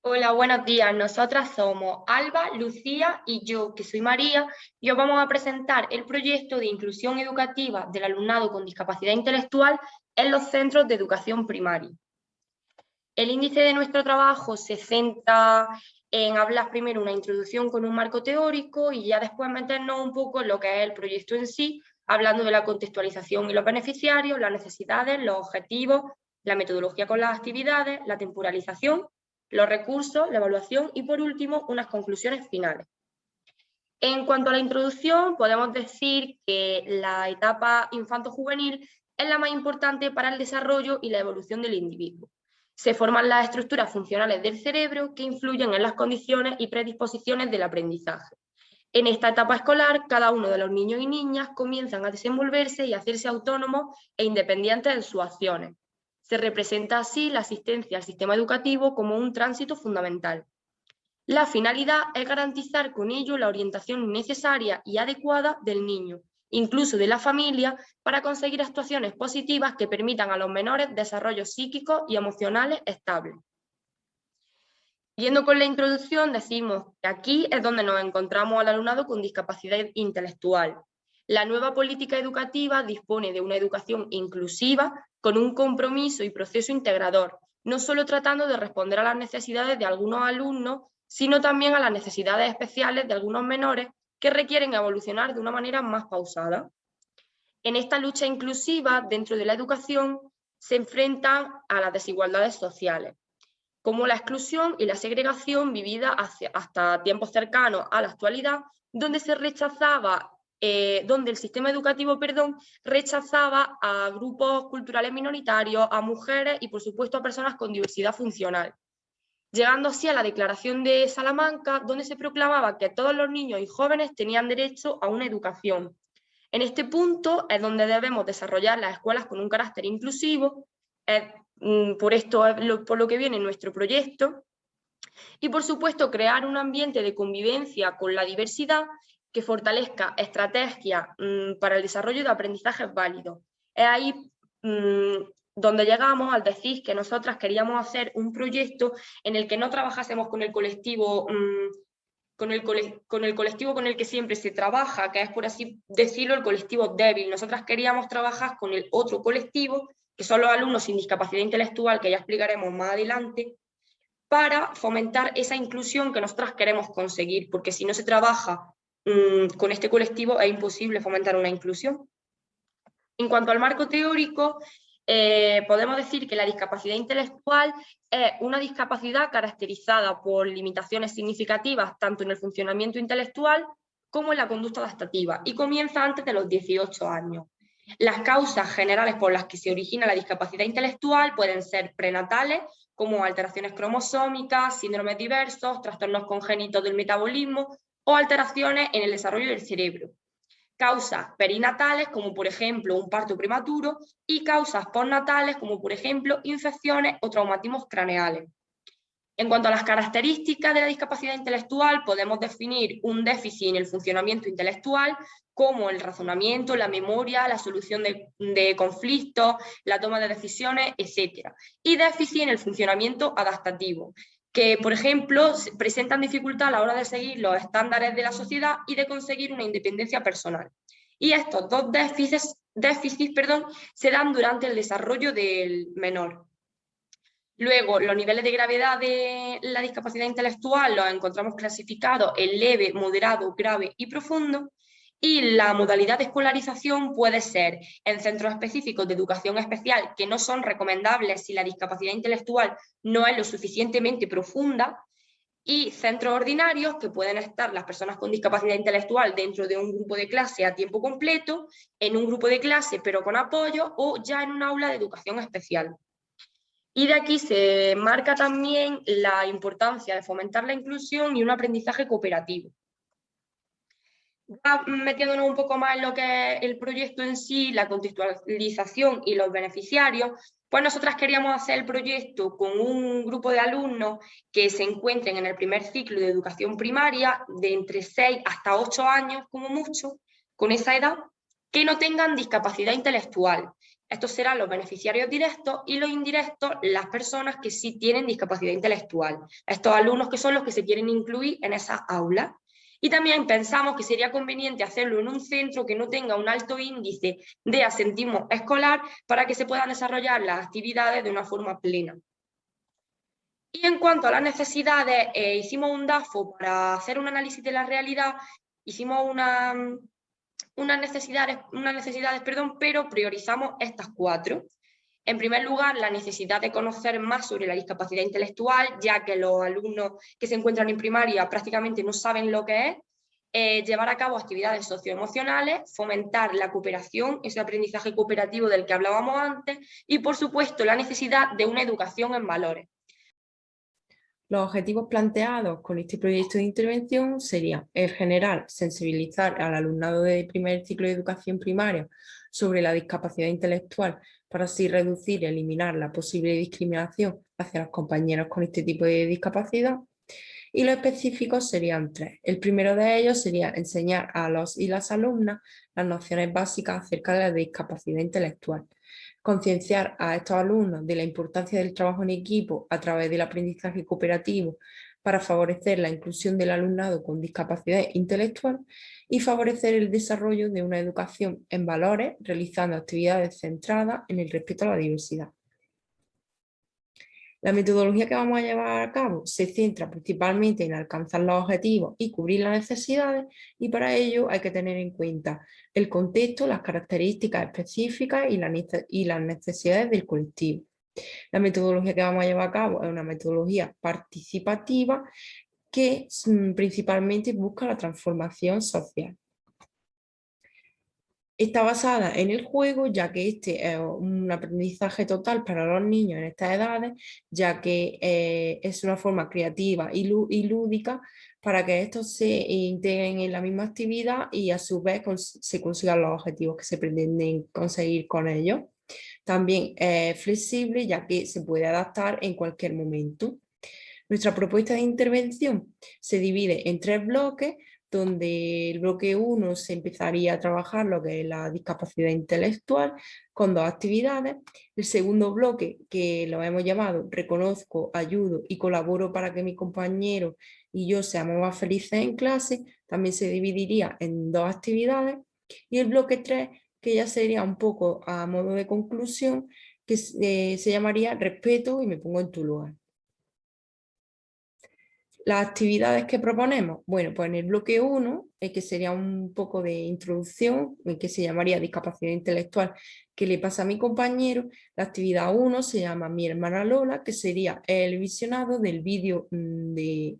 Hola, buenos días. Nosotras somos Alba, Lucía y yo, que soy María, y os vamos a presentar el proyecto de inclusión educativa del alumnado con discapacidad intelectual en los centros de educación primaria. El índice de nuestro trabajo se centra en hablar primero una introducción con un marco teórico y ya después meternos un poco en lo que es el proyecto en sí, hablando de la contextualización y los beneficiarios, las necesidades, los objetivos, la metodología con las actividades, la temporalización, los recursos, la evaluación y, por último, unas conclusiones finales. En cuanto a la introducción, podemos decir que la etapa infanto-juvenil es la más importante para el desarrollo y la evolución del individuo. Se forman las estructuras funcionales del cerebro que influyen en las condiciones y predisposiciones del aprendizaje. En esta etapa escolar, cada uno de los niños y niñas comienzan a desenvolverse y a hacerse autónomos e independientes en sus acciones. Se representa así la asistencia al sistema educativo como un tránsito fundamental. La finalidad es garantizar con ello la orientación necesaria y adecuada del niño, incluso de la familia, para conseguir actuaciones positivas que permitan a los menores desarrollos psíquicos y emocionales estables. Yendo con la introducción, decimos que aquí es donde nos encontramos al alumnado con discapacidad intelectual. La nueva política educativa dispone de una educación inclusiva con un compromiso y proceso integrador, no solo tratando de responder a las necesidades de algunos alumnos, sino también a las necesidades especiales de algunos menores que requieren evolucionar de una manera más pausada. En esta lucha inclusiva dentro de la educación se enfrentan a las desigualdades sociales, como la exclusión y la segregación vivida hasta tiempos cercanos a la actualidad, donde donde el sistema educativo, rechazaba a grupos culturales minoritarios, a mujeres y, por supuesto, a personas con diversidad funcional. Llegando así a la Declaración de Salamanca, donde se proclamaba que todos los niños y jóvenes tenían derecho a una educación. En este punto es donde debemos desarrollar las escuelas con un carácter inclusivo, por esto es por lo que viene nuestro proyecto, y por supuesto crear un ambiente de convivencia con la diversidad que fortalezca estrategias para el desarrollo de aprendizajes válidos. Es ahí donde llegamos al decir que nosotras queríamos hacer un proyecto en el que no trabajásemos con el colectivo con el colectivo con el que siempre se trabaja, que es, por así decirlo, el colectivo débil. Nosotras queríamos trabajar con el otro colectivo, que son los alumnos sin discapacidad intelectual, que ya explicaremos más adelante, para fomentar esa inclusión que nosotras queremos conseguir, porque si no se trabaja con este colectivo es imposible fomentar una inclusión. En cuanto al marco teórico, podemos decir que la discapacidad intelectual es una discapacidad caracterizada por limitaciones significativas tanto en el funcionamiento intelectual como en la conducta adaptativa y comienza antes de los 18 años. Las causas generales por las que se origina la discapacidad intelectual pueden ser prenatales, como alteraciones cromosómicas, síndromes diversos, trastornos congénitos del metabolismo o alteraciones en el desarrollo del cerebro. Causas perinatales, como por ejemplo un parto prematuro, y causas postnatales, como por ejemplo infecciones o traumatismos craneales. En cuanto a las características de la discapacidad intelectual, podemos definir un déficit en el funcionamiento intelectual, como el razonamiento, la memoria, la solución de conflictos, la toma de decisiones, etc. Y déficit en el funcionamiento adaptativo, que, por ejemplo, presentan dificultad a la hora de seguir los estándares de la sociedad y de conseguir una independencia personal. Y estos dos déficits se dan durante el desarrollo del menor. Luego, los niveles de gravedad de la discapacidad intelectual los encontramos clasificados en leve, moderado, grave y profundo. Y la modalidad de escolarización puede ser en centros específicos de educación especial que no son recomendables si la discapacidad intelectual no es lo suficientemente profunda, y centros ordinarios que pueden estar las personas con discapacidad intelectual dentro de un grupo de clase a tiempo completo, en un grupo de clase pero con apoyo o ya en un aula de educación especial. Y de aquí se marca también la importancia de fomentar la inclusión y un aprendizaje cooperativo. Ya metiéndonos un poco más en lo que es el proyecto en sí, la contextualización y los beneficiarios, pues nosotras queríamos hacer el proyecto con un grupo de alumnos que se encuentren en el primer ciclo de educación primaria, de entre 6 hasta 8 años como mucho, con esa edad, que no tengan discapacidad intelectual, Estos serán los beneficiarios directos y los indirectos, las personas que sí tienen discapacidad intelectual. Estos alumnos que son los que se quieren incluir en esas aulas. Y también pensamos que sería conveniente hacerlo en un centro que no tenga un alto índice de asentismo escolar para que se puedan desarrollar las actividades de una forma plena. Y en cuanto a las necesidades, hicimos un DAFO para hacer un análisis de la realidad, hicimos unas necesidades, pero priorizamos estas 4. En primer lugar, la necesidad de conocer más sobre la discapacidad intelectual, ya que los alumnos que se encuentran en primaria prácticamente no saben lo que es. Llevar a cabo actividades socioemocionales, fomentar la cooperación, ese aprendizaje cooperativo del que hablábamos antes, y por supuesto la necesidad de una educación en valores. Los objetivos planteados con este proyecto de intervención serían, en general, sensibilizar al alumnado de primer ciclo de educación primaria sobre la discapacidad intelectual para así reducir y eliminar la posible discriminación hacia los compañeros con este tipo de discapacidad. Y los específicos serían 3. El primero de ellos sería enseñar a los y las alumnas las nociones básicas acerca de la discapacidad intelectual. Concienciar a estos alumnos de la importancia del trabajo en equipo a través del aprendizaje cooperativo para favorecer la inclusión del alumnado con discapacidad intelectual y favorecer el desarrollo de una educación en valores realizando actividades centradas en el respeto a la diversidad. La metodología que vamos a llevar a cabo se centra principalmente en alcanzar los objetivos y cubrir las necesidades, y para ello hay que tener en cuenta el contexto, las características específicas y las necesidades del colectivo. La metodología que vamos a llevar a cabo es una metodología participativa que principalmente busca la transformación social. Está basada en el juego, ya que este es un aprendizaje total para los niños en estas edades, ya que es una forma creativa y lúdica para que estos se integren en la misma actividad y a su vez se consigan los objetivos que se pretenden conseguir con ellos. También es flexible, ya que se puede adaptar en cualquier momento. Nuestra propuesta de intervención se divide en 3 bloques, donde el bloque 1 se empezaría a trabajar lo que es la discapacidad intelectual con 2 actividades. El segundo bloque, que lo hemos llamado Reconozco, ayudo y colaboro para que mi compañero y yo seamos más felices en clase, también se dividiría en 2 actividades. Y el bloque 3, que ya sería un poco a modo de conclusión, que se llamaría Respeto y me pongo en tu lugar. Las actividades que proponemos, bueno, pues en el bloque 1, que sería un poco de introducción, que se llamaría discapacidad intelectual, ¿qué le pasa a mi compañero? La actividad 1 se llama Mi hermana Lola, que sería el visionado del vídeo de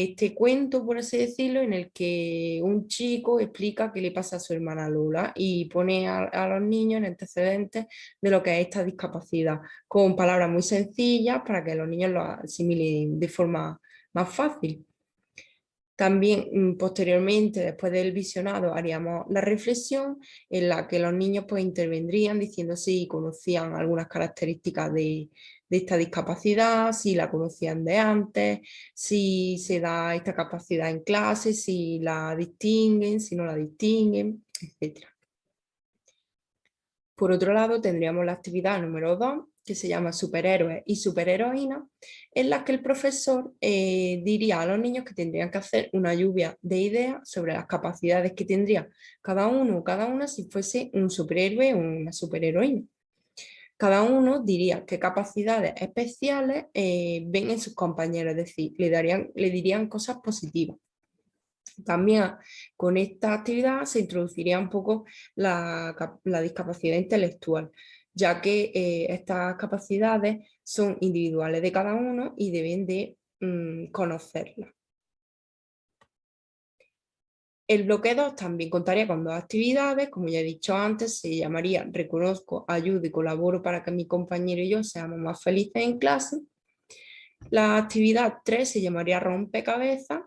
este cuento, por así decirlo, en el que un chico explica qué le pasa a su hermana Lola y pone a los niños en antecedentes de lo que es esta discapacidad, con palabras muy sencillas para que los niños lo asimilen de forma más fácil. También posteriormente, después del visionado, haríamos la reflexión en la que los niños pues intervendrían diciendo si conocían algunas características de esta discapacidad, si la conocían de antes, si se da esta capacidad en clase, si la distinguen, si no la distinguen, etc. Por otro lado, tendríamos la actividad número 2, que se llama Superhéroes y Superheroínas, en la que el profesor diría a los niños que tendrían que hacer una lluvia de ideas sobre las capacidades que tendría cada uno o cada una si fuese un superhéroe o una superheroína. Cada uno diría qué capacidades especiales ven en sus compañeros, es decir, le dirían cosas positivas. También con esta actividad se introduciría un poco la discapacidad intelectual, ya que estas capacidades son individuales de cada uno y deben de conocerlas. El bloque 2 también contaría con 2 actividades, como ya he dicho antes, se llamaría Reconozco, ayudo y colaboro para que mi compañero y yo seamos más felices en clase. La actividad 3 se llamaría Rompecabezas.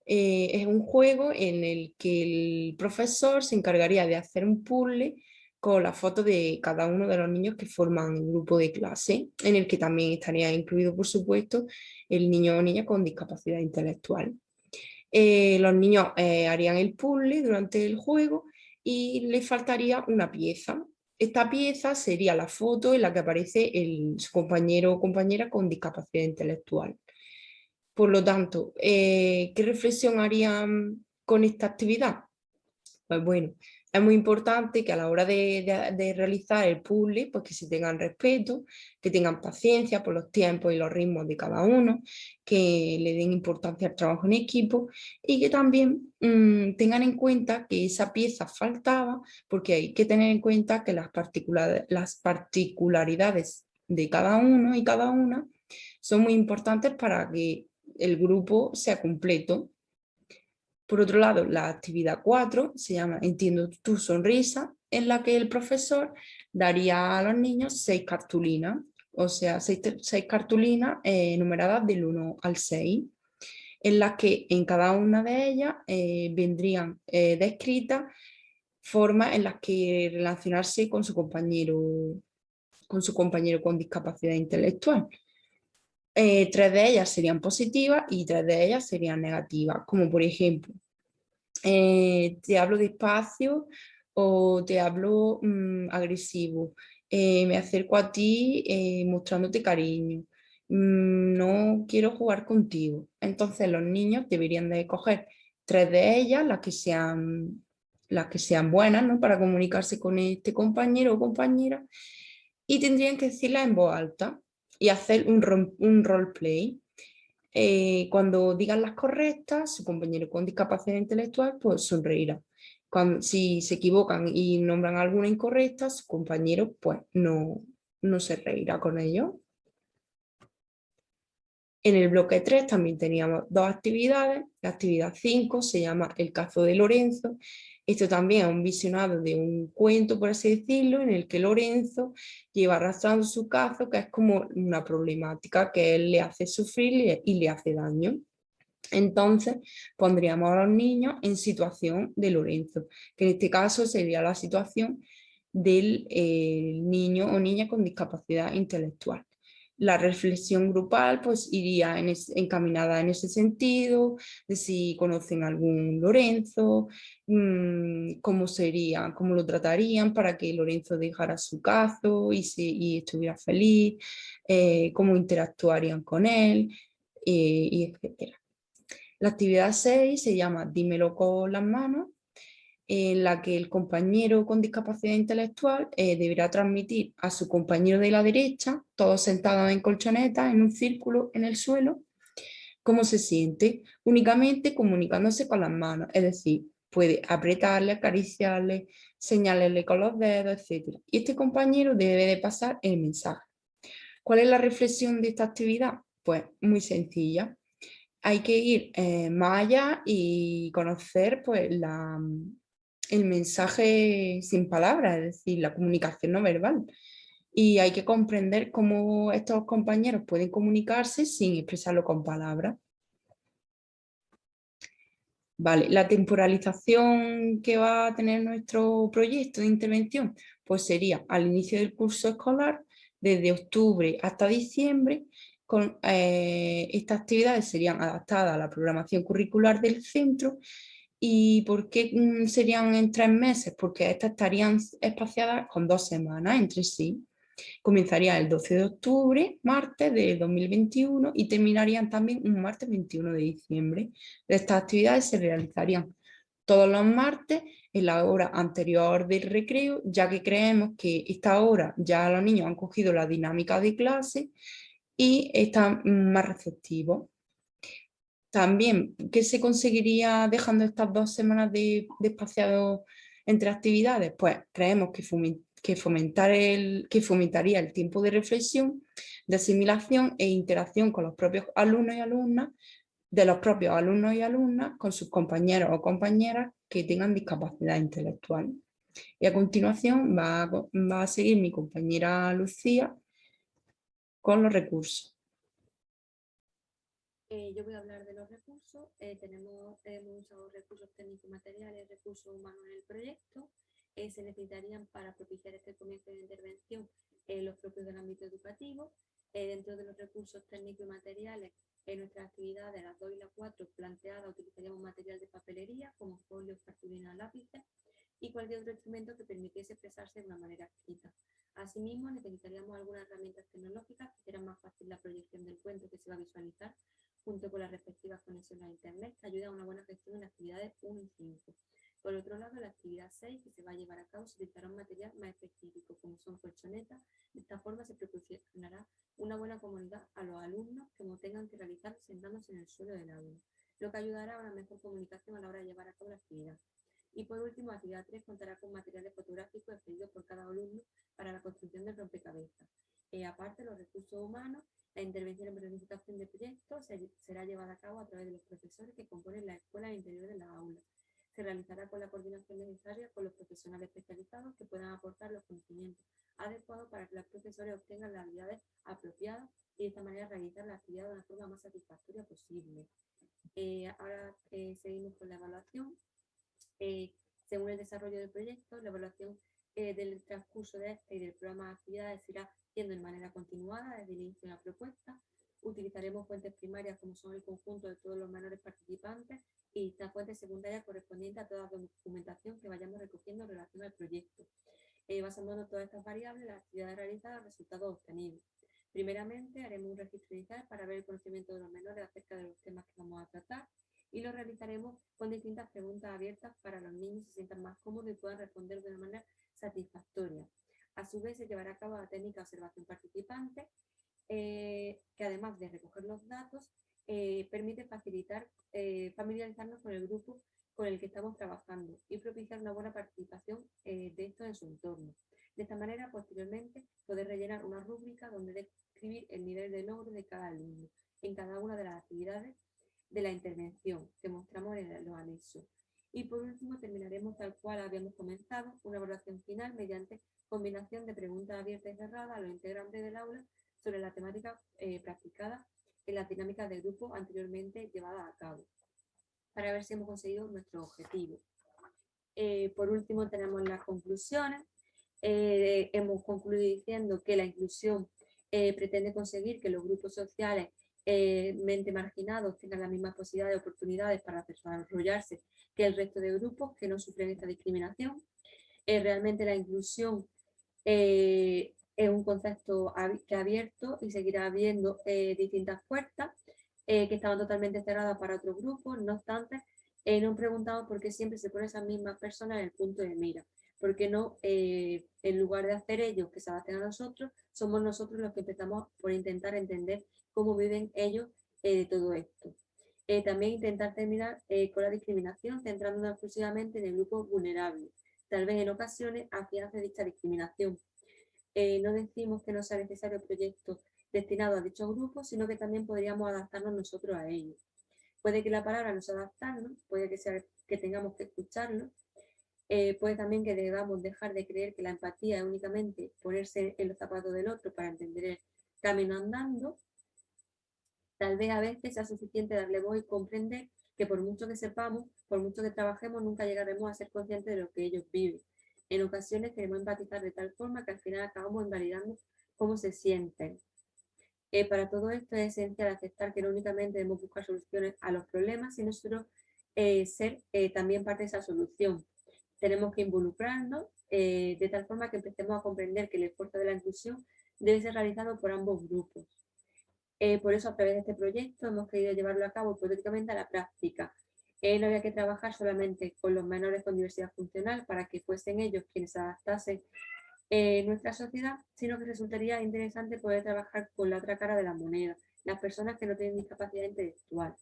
Es un juego en el que el profesor se encargaría de hacer un puzzle con la foto de cada uno de los niños que forman el grupo de clase, en el que también estaría incluido, por supuesto, el niño o niña con discapacidad intelectual. Los niños harían el puzzle durante el juego y le faltaría una pieza. Esta pieza sería la foto en la que aparece su compañero o compañera con discapacidad intelectual. Por lo tanto, ¿qué reflexión harían con esta actividad? Pues bueno, es muy importante que a la hora de realizar el puzzle, pues que se tengan respeto, que tengan paciencia por los tiempos y los ritmos de cada uno, que le den importancia al trabajo en equipo y que también tengan en cuenta que esa pieza faltaba, porque hay que tener en cuenta que las particularidades de cada uno y cada una son muy importantes para que el grupo sea completo. Por otro lado, la actividad 4 se llama Entiendo tu sonrisa, en la que el profesor daría a los niños 6 cartulinas, o sea, 6 cartulinas numeradas del 1 al 6, en las que en cada una de ellas vendrían descritas formas en las que relacionarse con su compañero con discapacidad intelectual. 3 de ellas serían positivas y 3 de ellas serían negativas, como por ejemplo, te hablo despacio o te hablo agresivo, me acerco a ti mostrándote cariño, no quiero jugar contigo. Entonces los niños deberían de coger 3 de ellas, las que sean buenas, ¿no? Para comunicarse con este compañero o compañera, y tendrían que decirlas en voz alta y hacer un roleplay. Cuando digan las correctas, su compañero con discapacidad intelectual pues sonreirá. Si se equivocan y nombran alguna incorrecta, su compañero pues no se reirá con ellos. En el bloque 3 también teníamos 2 actividades. La actividad 5 se llama El caso de Lorenzo. Esto también es un visionado de un cuento, por así decirlo, en el que Lorenzo lleva arrastrando su caso, que es como una problemática que él le hace sufrir y le hace daño. Entonces pondríamos a los niños en situación de Lorenzo, que en este caso sería la situación del niño o niña con discapacidad intelectual. La reflexión grupal pues iría encaminada en ese sentido, de si conocen algún Lorenzo, cómo sería, cómo lo tratarían para que Lorenzo dejara su caso y estuviera feliz, cómo interactuarían con él, y etcétera. La actividad 6 se llama Dímelo con las manos, en la que el compañero con discapacidad intelectual deberá transmitir a su compañero de la derecha, todos sentados en colchonetas, en un círculo en el suelo, cómo se siente, únicamente comunicándose con las manos, es decir, puede apretarle, acariciarle, señalarle con los dedos, etc. Y este compañero debe de pasar el mensaje. ¿Cuál es la reflexión de esta actividad? Pues muy sencilla. Hay que ir más allá y conocer pues, el mensaje sin palabras, es decir, la comunicación no verbal. Y hay que comprender cómo estos compañeros pueden comunicarse sin expresarlo con palabras. Vale, la temporalización que va a tener nuestro proyecto de intervención, pues sería al inicio del curso escolar, desde octubre hasta diciembre. Estas actividades serían adaptadas a la programación curricular del centro. ¿Y por qué serían en 3 meses? Porque estas estarían espaciadas con 2 semanas entre sí. Comenzaría el 12 de octubre, martes de 2021, y terminarían también un martes 21 de diciembre. Estas actividades se realizarían todos los martes en la hora anterior del recreo, ya que creemos que esta hora ya los niños han cogido la dinámica de clase y están más receptivos. También, ¿qué se conseguiría dejando estas 2 semanas de espaciado entre actividades? Pues creemos que fomentaría el tiempo de reflexión, de asimilación e interacción con los propios alumnos y alumnas, de los propios alumnos y alumnas con sus compañeros o compañeras que tengan discapacidad intelectual. Y a continuación va a seguir mi compañera Lucía con los recursos. Yo voy a hablar de los recursos. Hemos usado recursos técnicos materiales, recursos humanos en el proyecto. Se necesitarían para propiciar este comienzo de intervención los propios del ámbito educativo. Dentro de los recursos técnicos y materiales, en nuestras actividades, las 2 y las 4 planteadas, utilizaríamos material de papelería como folios, cartulinas, lápices. y cualquier otro instrumento que permitiese expresarse de una manera escrita. Asimismo, necesitaríamos algunas herramientas tecnológicas que hicieran más fácil la proyección del cuento que se va a visualizar, junto con las respectivas conexiones a Internet, que ayuda a una buena gestión en las actividades 1 y 5. Por otro lado, la actividad 6, que se va a llevar a cabo, se utilizará un material más específico, como son colchonetas. De esta forma se proporcionará una buena comodidad a los alumnos que no tengan que realizar sentándose en el suelo del aula, lo que ayudará a una mejor comunicación a la hora de llevar a cabo la actividad. Y por último, la actividad 3 contará con materiales fotográficos expedidos por cada alumno para la construcción del rompecabezas. Aparte, los recursos humanos, la intervención en planificación de proyectos será llevada a cabo a través de los profesores que componen la escuela al interior de la aula. Se realizará con la coordinación necesaria con los profesionales especializados que puedan aportar los conocimientos adecuados para que los profesores obtengan las habilidades apropiadas y de esta manera realizar la actividad de una forma más satisfactoria posible. Ahora seguimos con la evaluación. Según el desarrollo del proyecto, la evaluación del transcurso de este y del programa de actividades se irá haciendo de manera continuada desde el inicio de la propuesta. Utilizaremos fuentes primarias como son el conjunto de todos los menores participantes y las fuentes secundarias correspondientes a toda la documentación que vayamos recogiendo en relación al proyecto. Basándonos en todas estas variables, las actividades realizadas, resultados obtenidos. Primeramente, haremos un registro inicial para ver el conocimiento de los menores acerca de los temas que vamos a tratar y lo realizaremos con distintas preguntas abiertas para que los niños se sientan más cómodos y puedan responder de una manera satisfactoria. A su vez, se llevará a cabo la técnica de observación participante, que además de recoger los datos, permite familiarizarnos con el grupo con el que estamos trabajando y propiciar una buena participación de estos en su entorno. De esta manera, posteriormente, poder rellenar una rúbrica donde describir el nivel de logro de cada alumno en cada una de las actividades de la intervención que mostramos en los anexos. Y por último, terminaremos tal cual habíamos comenzado, una evaluación final mediante combinación de preguntas abiertas y cerradas a los integrantes del aula sobre la temática practicada en las dinámicas de grupo anteriormente llevadas a cabo, para ver si hemos conseguido nuestro objetivo. Por último, tenemos las conclusiones. Hemos concluido diciendo que la inclusión pretende conseguir que los grupos sociales mente marginados tengan las mismas posibilidades y oportunidades para desarrollarse que el resto de grupos que no sufren esta discriminación. Realmente la inclusión es un concepto que ha abierto y seguirá abriendo distintas puertas que estaban totalmente cerradas para otros grupos. No obstante, nos han preguntado por qué siempre se ponen esas mismas personas en el punto de mira. ¿Por qué no, en lugar de hacer ellos que se adapten a nosotros, somos nosotros los que empezamos por intentar entender cómo viven ellos todo esto? También intentar terminar con la discriminación, centrándonos exclusivamente en el grupo vulnerable. Tal vez en ocasiones afiance dicha discriminación. No decimos que no sea necesario proyectos destinados a dichos grupos, sino que también podríamos adaptarnos nosotros a ellos. Puede que la palabra no sea adaptarnos, puede que sea que tengamos que escucharlo, puede también que debamos dejar de creer que la empatía es únicamente ponerse en los zapatos del otro para entender el camino andando. Tal vez a veces sea suficiente darle voz y comprender que por mucho que sepamos, por mucho que trabajemos, nunca llegaremos a ser conscientes de lo que ellos viven. En ocasiones queremos empatizar de tal forma que al final acabamos invalidando cómo se sienten. Para todo esto es esencial aceptar que no únicamente debemos buscar soluciones a los problemas, sino nosotros ser también parte de esa solución. Tenemos que involucrarnos de tal forma que empecemos a comprender que el esfuerzo de la inclusión debe ser realizado por ambos grupos. Por eso, a través de este proyecto, hemos querido llevarlo a cabo hipotéticamente a la práctica. No había que trabajar solamente con los menores con diversidad funcional para que fuesen ellos quienes se adaptasen nuestra sociedad, sino que resultaría interesante poder trabajar con la otra cara de la moneda, las personas que no tienen discapacidad intelectual.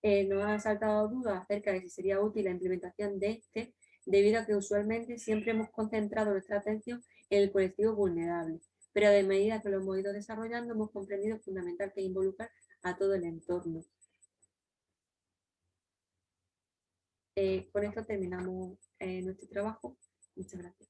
Nos han saltado dudas acerca de si sería útil la implementación de este, debido a que usualmente siempre hemos concentrado nuestra atención en el colectivo vulnerable, pero de medida que lo hemos ido desarrollando hemos comprendido fundamental que involucrar a todo el entorno. Con esto terminamos nuestro trabajo. Muchas gracias.